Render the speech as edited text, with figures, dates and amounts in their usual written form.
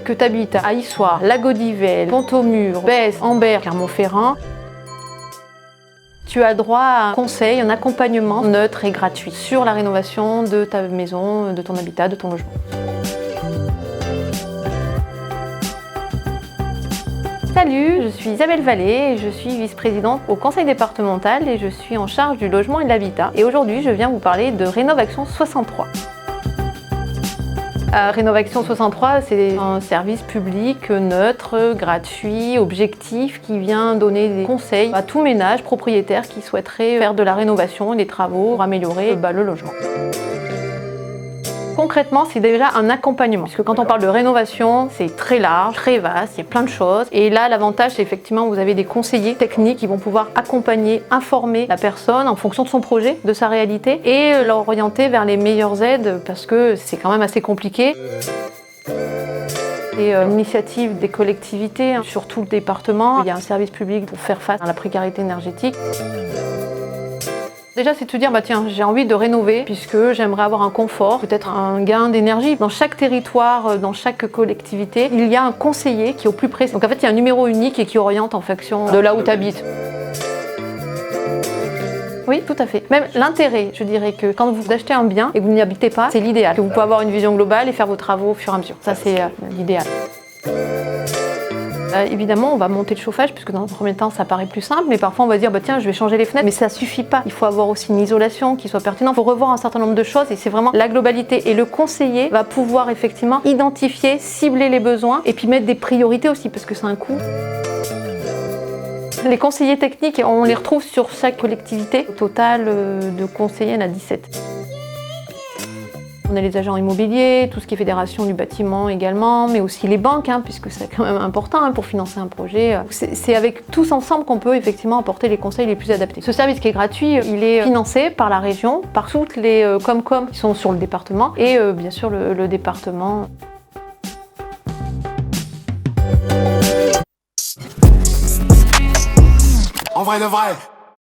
Que tu habites à Issoire, Lac-Gaudivel, Pont-au-Mur, Besse, Ambert, Clermont-Ferrand, tu as droit à un conseil, un accompagnement neutre et gratuit sur la rénovation de ta maison, de ton habitat, de ton logement. Salut, je suis Isabelle Vallée, je suis vice-présidente au conseil départemental et je suis en charge du logement et de l'habitat. Et aujourd'hui, je viens vous parler de Rénovaction 63. Rénovaction 63, c'est un service public neutre, gratuit, objectif, qui vient donner des conseils à tout ménage propriétaire qui souhaiterait faire de la rénovation et des travaux pour améliorer le logement. Concrètement, c'est déjà un accompagnement, puisque quand on parle de rénovation, c'est très large, très vaste, il y a plein de choses. Et là, l'avantage, c'est effectivement vous avez des conseillers techniques qui vont pouvoir accompagner, informer la personne en fonction de son projet, de sa réalité, et l'orienter vers les meilleures aides, parce que c'est quand même assez compliqué. C'est une initiative des collectivités sur tout le département. Il y a un service public pour faire face à la précarité énergétique. Déjà, c'est de se dire, tiens, j'ai envie de rénover puisque j'aimerais avoir un confort, peut-être un gain d'énergie. Dans chaque territoire, dans chaque collectivité, il y a un conseiller qui est au plus près. Donc en fait, il y a un numéro unique et qui oriente en fonction de là où tu habites. Oui, tout à fait. Même l'intérêt, je dirais que quand vous achetez un bien et que vous n'y habitez pas, c'est l'idéal. Que vous pouvez avoir une vision globale et faire vos travaux au fur et à mesure. Ça, c'est l'idéal. Évidemment, on va monter le chauffage puisque dans un premier temps, ça paraît plus simple, mais parfois on va dire tiens, je vais changer les fenêtres, mais ça suffit pas. Il faut avoir aussi une isolation qui soit pertinente. Il faut revoir un certain nombre de choses et c'est vraiment la globalité. Et le conseiller va pouvoir effectivement identifier, cibler les besoins et puis mettre des priorités aussi parce que c'est un coût. Les conseillers techniques, on les retrouve sur chaque collectivité. Au total de conseillers, il y en a 17. On a les agents immobiliers, tout ce qui est fédération du bâtiment également, mais aussi les banques, puisque c'est quand même important pour financer un projet. C'est avec tous ensemble qu'on peut effectivement apporter les conseils les plus adaptés. Ce service qui est gratuit, il est financé par la région, par toutes les Comcom qui sont sur le département et bien sûr le département. En vrai de vrai.